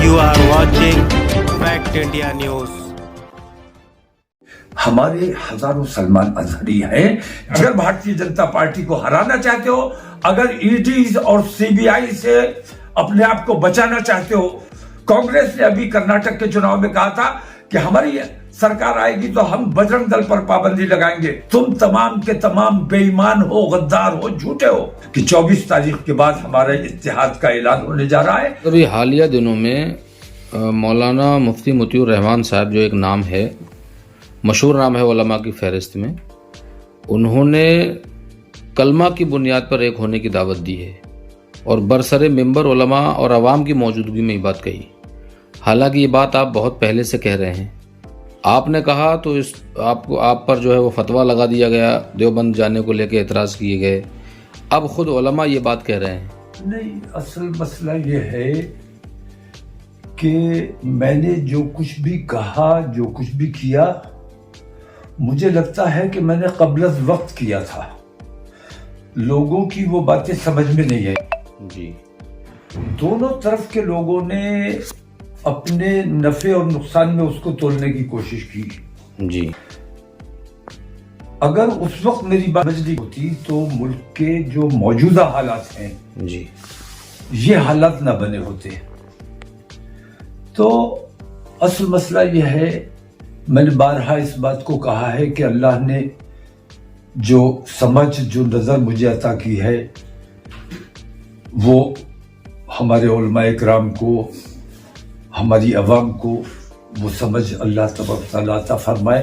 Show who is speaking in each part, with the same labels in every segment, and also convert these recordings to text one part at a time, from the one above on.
Speaker 1: You are watching Fact India News.
Speaker 2: हमारे हजारों सलमान अजहरी हैं। अगर भारतीय जनता पार्टी को हराना चाहते हो, अगर ईडी और सीबीआई से अपने आप को बचाना चाहते हो, कांग्रेस ने अभी कर्नाटक के चुनाव में कहा था कि हमारी सरकार आएगी तो हम बजरंग दल पर पाबंदी लगाएंगे। तुम तमाम के तमाम बेईमान हो, गद्दार हो, झूठे हो कि 24 तारीख के बाद हमारे इत्तेहाद का ऐलान होने जा रहा है।
Speaker 3: अभी हालिया दिनों में मौलाना मुफ्ती मोतियुर रहमान साहब, जो एक नाम है, मशहूर नाम है उलमा की फहरिस्त में, उन्होंने कलमा की बुनियाद पर एक होने की दावत दी है और बरसरे मिंबर उलमा और अवाम की मौजूदगी में ये बात कही। हालांकि ये बात आप बहुत पहले से कह रहे हैं। आपने कहा तो आप पर जो है वो फतवा लगा दिया गया, देवबंद जाने को लेकर एतराज़ किए गए। अब खुद उलमा ये बात कह रहे हैं।
Speaker 2: नहीं, असल मसला ये है कि मैंने जो कुछ भी कहा, जो कुछ भी किया, मुझे लगता है कि मैंने क़ब्ल वक्त किया था। लोगों की वो बातें समझ में नहीं है
Speaker 3: जी।
Speaker 2: दोनों तरफ के लोगों ने अपने नफे और नुकसान में उसको तोलने की कोशिश की
Speaker 3: जी।
Speaker 2: अगर उस वक्त मेरी बात समझ ली होती तो मुल्क के जो मौजूदा हालात हैं
Speaker 3: जी,
Speaker 2: ये हालात ना बने होते। तो असल मसला यह है, मैंने बारहा इस बात को कहा है कि अल्लाह ने जो समझ, जो नज़र मुझे अता की है, वो हमारे उलमा इकराम को, हमारी अवाम को वो समझ अल्लाह तबारक तआला अता फरमाए।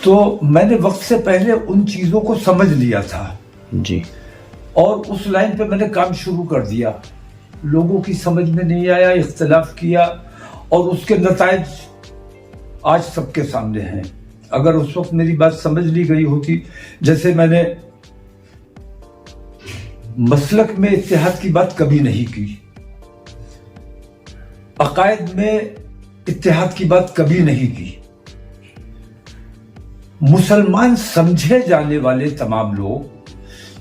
Speaker 2: तो मैंने वक्त से पहले उन चीज़ों को समझ लिया था
Speaker 3: जी,
Speaker 2: और उस लाइन पे मैंने काम शुरू कर दिया। लोगों की समझ में नहीं आया, इख्तिलाफ किया और उसके नताइज आज सबके सामने हैं। अगर उस वक्त मेरी बात समझ ली गई होती, जैसे मैंने मसलक में इत्तेहाद की बात कभी नहीं की, अकायद में इत्तेहाद की बात कभी नहीं की, मुसलमान समझे जाने वाले तमाम लोग,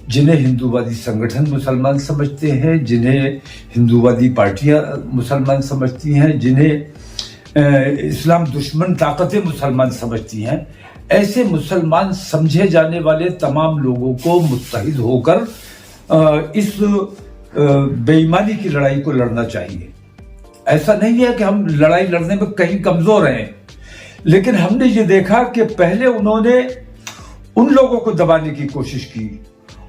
Speaker 2: जिन्हें हिंदूवादी संगठन मुसलमान समझते हैं, जिन्हें हिंदूवादी पार्टियां मुसलमान समझती हैं, जिन्हें इस्लाम दुश्मन ताकतें मुसलमान समझती हैं, ऐसे मुसलमान समझे जाने वाले तमाम लोगों को मुत्तहिद होकर इस बेईमानी की लड़ाई को लड़ना चाहिए। ऐसा नहीं है कि हम लड़ाई लड़ने में कहीं कमजोर हैं, लेकिन हमने ये देखा कि पहले उन्होंने उन लोगों को दबाने की कोशिश की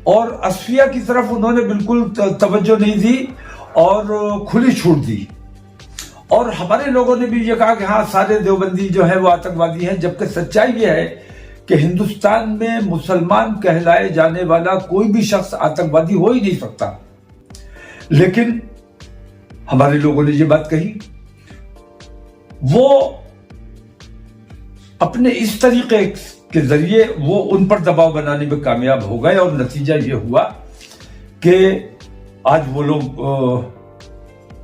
Speaker 2: और असफिया की तरफ उन्होंने बिल्कुल तवज्जो नहीं दी और खुली छूट दी। और हमारे लोगों ने भी ये कहा कि हाँ, सारे देवबंदी जो है वो आतंकवादी हैं, जबकि सच्चाई ये है कि हिंदुस्तान में मुसलमान कहलाए जाने वाला कोई भी शख्स आतंकवादी हो ही नहीं सकता। लेकिन हमारे लोगों ने ये बात कही, वो अपने इस तरीके के जरिए वो उन पर दबाव बनाने में कामयाब हो गए और नतीजा ये हुआ कि आज वो लोग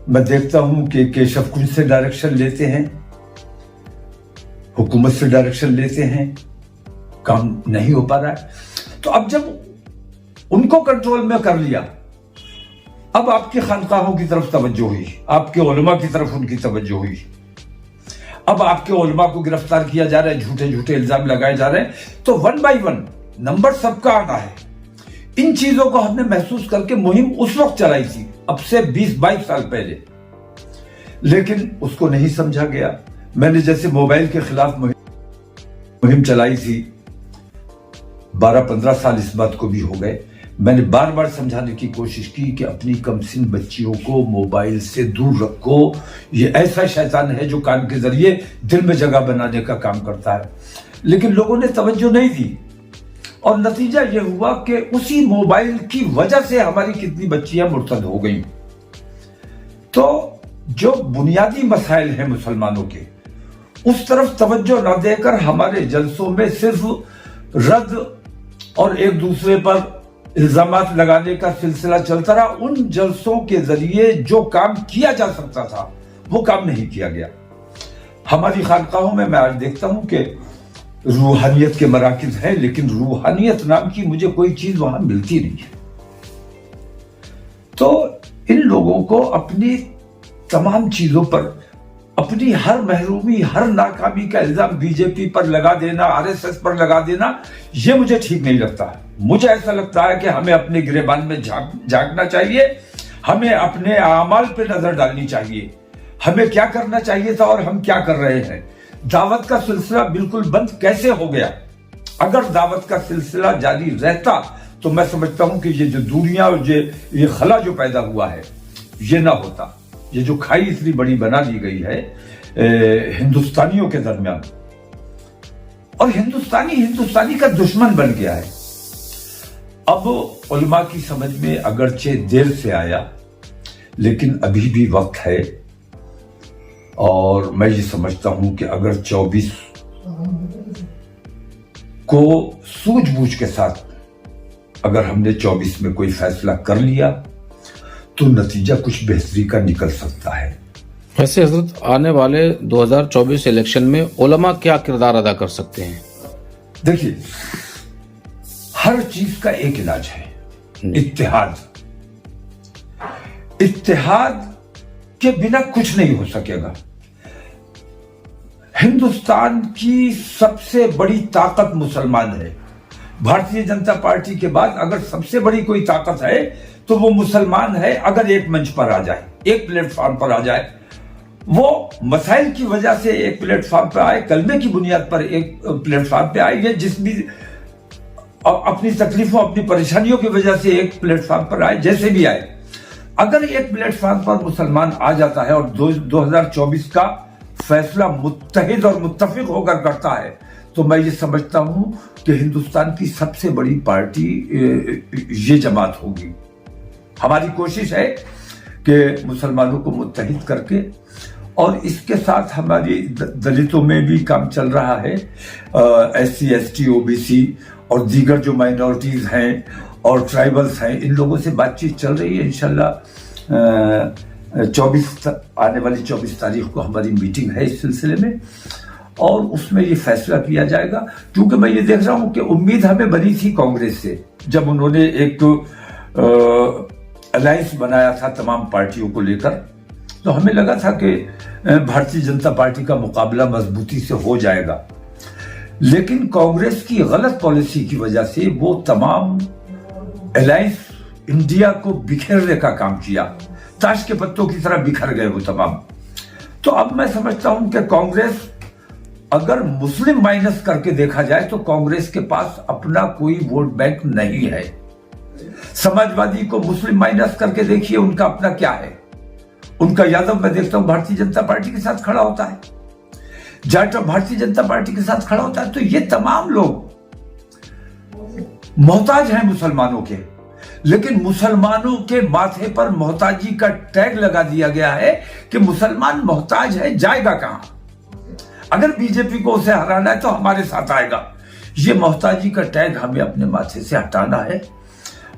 Speaker 2: मैं देखता हूं कि केशव कुंज से डायरेक्शन लेते हैं, हुकूमत से डायरेक्शन लेते हैं, काम नहीं हो पा रहा है। तो अब जब उनको कंट्रोल में कर लिया, अब आपकी खानकाहों की तरफ तवज्जो हुई, आपके उलमा की तरफ उनकी तवज्जो हुई। अब आपके उलमा को गिरफ्तार किया जा रहा है, झूठे झूठे इल्जाम लगाए जा रहे हैं। तो 1 बाय 1 नंबर सबका आना है। इन चीजों को हमने महसूस करके मुहिम उस वक्त चलाई थी, अब से 20-22 साल पहले, लेकिन उसको नहीं समझा गया। मैंने जैसे मोबाइल के खिलाफ मुहिम चलाई थी, 12-15 साल इस बात को भी हो गए। मैंने बार बार समझाने की कोशिश की कि अपनी कमसिन बच्चियों को मोबाइल से दूर रखो, ये ऐसा शैतान है जो कान के जरिए दिल में जगह बनाने का काम करता है। लेकिन लोगों ने तवज्जो नहीं दी और नतीजा यह हुआ कि उसी मोबाइल की वजह से हमारी कितनी बच्चियां मुर्तद हो गई। तो जो बुनियादी मसाइल हैं मुसलमानों के, उस तरफ तवज्जो न देकर हमारे जलसों में सिर्फ रद्द और एक दूसरे पर इल्जामात लगाने का सिलसिला चलता रहा। उन जलसों के जरिए जो काम किया जा सकता था वो काम नहीं किया गया। हमारी खानकाहों में मैं आज देखता हूं कि रूहानियत के मराकिज हैं, लेकिन रूहानियत नाम की मुझे कोई चीज वहां मिलती नहीं है। तो इन लोगों को अपनी तमाम चीजों पर अपनी हर महरूमी, हर नाकामी का इल्जाम बीजेपी पर लगा देना, आरएसएस पर लगा देना, ये मुझे ठीक नहीं लगता। मुझे ऐसा लगता है कि हमें अपने गिरेबान में झांकना चाहिए, हमें अपने आमाल पे नजर डालनी चाहिए, हमें क्या करना चाहिए था और हम क्या कर रहे हैं। दावत का सिलसिला बिल्कुल बंद कैसे हो गया? अगर दावत का सिलसिला जारी रहता तो मैं समझता हूं कि ये जो दूरियां और ये खला जो पैदा हुआ है ये ना होता। ये जो खाई इतनी बड़ी बना दी गई है हिंदुस्तानियों के दरमियान, और हिंदुस्तानी का दुश्मन बन गया है। अब उलमा की समझ में अगरचे देर से आया, लेकिन अभी भी वक्त है, और मैं ये समझता हूं कि अगर 24 को सूझबूझ के साथ अगर हमने 24 में कोई फैसला कर लिया तो नतीजा कुछ बेहतरी का निकल सकता है।
Speaker 3: वैसे हजरत आने वाले 2024 इलेक्शन में उलमा क्या किरदार अदा कर सकते हैं?
Speaker 2: देखिए, हर चीज का एक इलाज है, इत्तेहाद। इत्तेहाद के बिना कुछ नहीं हो सकेगा। हिंदुस्तान की सबसे बड़ी ताकत मुसलमान है। भारतीय जनता पार्टी के बाद अगर सबसे बड़ी कोई ताकत है तो वो मुसलमान है। अगर एक मंच पर आ जाए, एक प्लेटफॉर्म पर आ जाए, वो मसाइल की वजह से एक प्लेटफॉर्म पर आए, कलमे की बुनियाद पर एक प्लेटफॉर्म पे आए, या जिस भी अपनी तकलीफों, अपनी परेशानियों की वजह से एक प्लेटफॉर्म पर आए, जैसे भी आए, अगर एक प्लेटफॉर्म पर मुसलमान आ जाता है और 2024 का फैसला मुत्तहिद और मुत्तफिक होकर करता है, तो मैं ये समझता हूं कि हिंदुस्तान की सबसे बड़ी पार्टी ये जमात होगी। हमारी कोशिश है कि मुसलमानों को मुत्तहिद करके, और इसके साथ हमारी दलितों में भी काम चल रहा है, SC, ST, OBC और दीगर जो माइनॉरिटीज हैं और ट्राइबल्स हैं, इन लोगों से बातचीत चल रही है। इंशाल्लाह 24 तारीख को हमारी मीटिंग है इस सिलसिले में, और उसमें ये फैसला किया जाएगा। क्योंकि मैं ये देख रहा हूं कि उम्मीद हमें बनी थी कांग्रेस से, जब उन्होंने एक अलायंस बनाया था तमाम पार्टियों को लेकर, तो हमें लगा था कि भारतीय जनता पार्टी का मुकाबला मजबूती से हो जाएगा। लेकिन कांग्रेस की गलत पॉलिसी की वजह से वो तमाम अलायंस इंडिया को बिखेरने का काम किया, ताश के पत्तों की तरह बिखर गए वो तमाम। तो अब मैं समझता हूं कि कांग्रेस, अगर मुस्लिम माइनस करके देखा जाए तो कांग्रेस के पास अपना कोई वोट बैंक नहीं है। समाजवादी को मुस्लिम माइनस करके देखिए, उनका अपना क्या है। उनका यादव मैं देखता हूं भारतीय जनता पार्टी के साथ खड़ा होता है, जाटव भारतीय जनता पार्टी के साथ खड़ा होता है। तो ये तमाम लोग मोहताज हैं मुसलमानों के, लेकिन मुसलमानों के माथे पर मोहताजी का टैग लगा दिया गया है कि मुसलमान मोहताज है, जाएगा कहां? अगर बीजेपी को उसे हराना है तो हमारे साथ आएगा। ये मोहताजी का टैग हमें अपने माथे से हटाना है,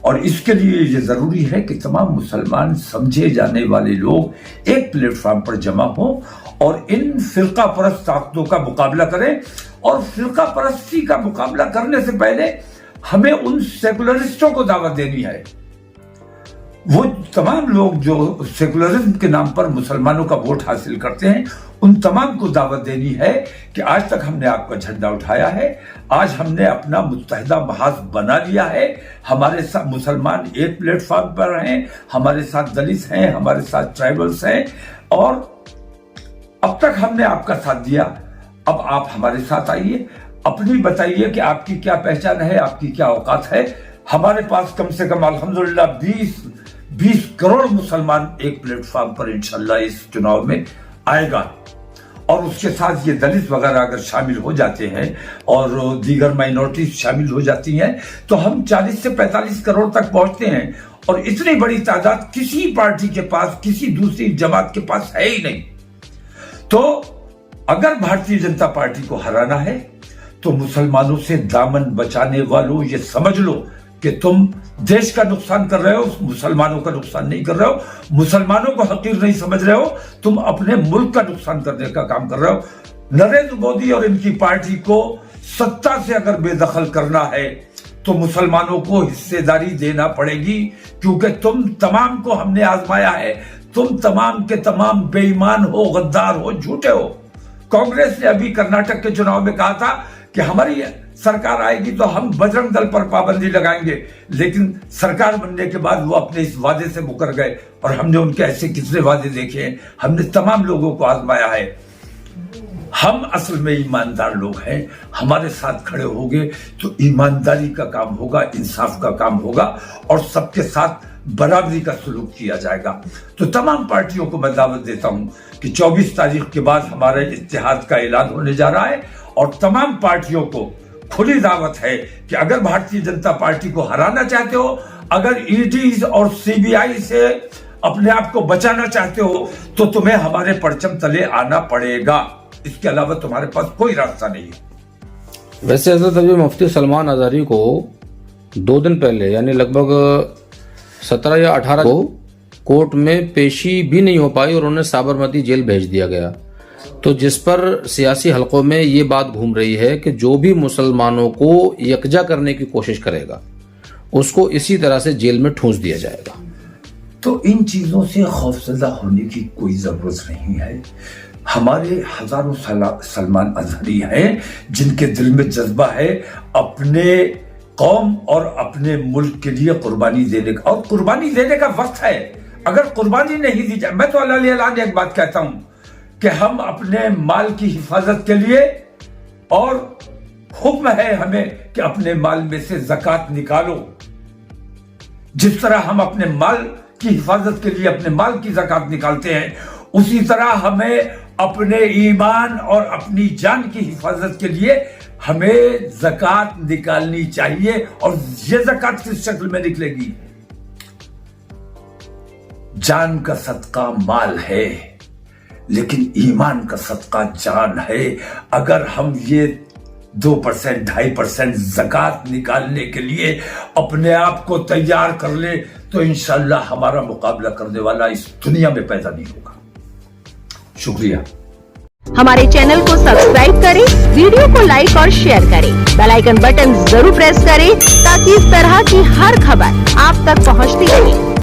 Speaker 2: और इसके लिए ये जरूरी है कि तमाम मुसलमान समझे जाने वाले लोग एक प्लेटफॉर्म पर जमा हो और इन फिरका परस्त ताकतों का मुकाबला करें। और फिरका परस्ती का मुकाबला करने से पहले हमें उन सेकुलरिस्टों को दावत देनी है। वो तमाम लोग जो सेकुलरिज्म के नाम पर मुसलमानों का वोट हासिल करते हैं, उन तमाम को दावत देनी है कि आज तक हमने आपका झंडा उठाया है, आज हमने अपना मुत्तहिदा महाज बना लिया है, हमारे साथ मुसलमान एक प्लेटफॉर्म पर हैं, हमारे साथ दलित हैं, हमारे साथ ट्राइबल्स हैं, और अब तक हमने आपका साथ दिया, अब आप हमारे साथ आइए, अपनी बताइए कि आपकी क्या पहचान है, आपकी क्या औकात है। हमारे पास कम से कम अल्हम्दुलिल्लाह 20 करोड़ मुसलमान एक प्लेटफॉर्म पर इंशाल्लाह इस चुनाव में आएगा, और उसके साथ ये दलित वगैरह अगर शामिल हो जाते हैं और दीगर माइनॉरिटीज शामिल हो जाती हैं तो हम 40 से 45 करोड़ तक पहुंचते हैं, और इतनी बड़ी तादाद किसी पार्टी के पास, किसी दूसरी जमात के पास है ही नहीं। तो अगर भारतीय जनता पार्टी को हराना है तो मुसलमानों से दामन बचाने वालों, ये समझ लो कि तुम देश का नुकसान कर रहे हो, मुसलमानों का नुकसान नहीं कर रहे हो, मुसलमानों को हकीर नहीं समझ रहे हो, तुम अपने मुल्क का नुकसान करने का काम कर रहे हो। नरेंद्र मोदी और इनकी पार्टी को सत्ता से अगर बेदखल करना है तो मुसलमानों को हिस्सेदारी देना पड़ेगी, क्योंकि तुम तमाम को हमने आजमाया है, तुम तमाम के तमाम बेईमान हो, गद्दार हो, झूठे हो। कांग्रेस ने अभी कर्नाटक के चुनाव में कहा था कि हमारी सरकार आएगी तो हम बजरंग दल पर पाबंदी लगाएंगे, लेकिन सरकार बनने के बाद वो अपने इस वादे से मुकर गए। और हमने उनके ऐसे कितने वादे देखे हैं, हमने तमाम लोगों को आजमाया है। हम असल में ईमानदार लोग हैं, हमारे साथ खड़े होंगे तो ईमानदारी का काम होगा, इंसाफ का काम होगा और सबके साथ बराबरी का सलूक किया जाएगा। तो तमाम पार्टियों को मैं दावत देता हूं कि 24 तारीख के बाद हमारे इत्तेहाद का ऐलान होने जा रहा है और तमाम पार्टियों को खुली दावत है कि अगर भारतीय जनता पार्टी को हराना चाहते हो, अगर ईडी और सीबीआई से अपने आप को बचाना चाहते हो, तो तुम्हें हमारे परचम तले आना पड़ेगा। इसके अलावा तुम्हारे पास कोई रास्ता नहीं है।
Speaker 3: वैसे हजरत अभी मुफ्ती सलमान अज़हरी को 2 दिन पहले यानी लगभग 17 या 18 को कोर्ट में पेशी भी नहीं हो पाई और उन्हें साबरमती जेल भेज दिया गया। तो जिस पर सियासी हलकों में ये बात घूम रही है कि जो भी मुसलमानों को यकजा करने की कोशिश करेगा उसको इसी तरह से जेल में ठूंस दिया जाएगा।
Speaker 2: तो इन चीजों से खौफजदा होने की कोई जरूरत नहीं है। हमारे हजारों सलमान अज़हरी हैं जिनके दिल में जज्बा है अपने कौम और अपने मुल्क के लिए कुर्बानी देने का, और कुर्बानी देने का वक्त है। अगर कुर्बानी नहीं दी जाए, मैं तो अल्लाह एक बात कहता हूं कि हम अपने माल की हिफाजत के लिए, और हुक्म है हमें कि अपने माल में से ज़कात निकालो। जिस तरह हम अपने माल की हिफाजत के लिए अपने माल की ज़कात निकालते हैं, उसी तरह हमें अपने ईमान और अपनी जान की हिफाजत के लिए हमें ज़कात निकालनी चाहिए। और ये ज़कात किस शक्ल में निकलेगी? जान का सदका माल है, लेकिन ईमान का सदका जान है। अगर हम ये 2%, 2.5% ज़कात निकालने के लिए अपने आप को तैयार कर ले तो इंशाअल्लाह हमारा मुकाबला करने वाला इस दुनिया में पैदा नहीं होगा। शुक्रिया।
Speaker 4: हमारे चैनल को सब्सक्राइब करें, वीडियो को लाइक और शेयर करें, बेल आइकन बटन जरूर प्रेस करें ताकि इस तरह की हर खबर आप तक पहुंचती रहे।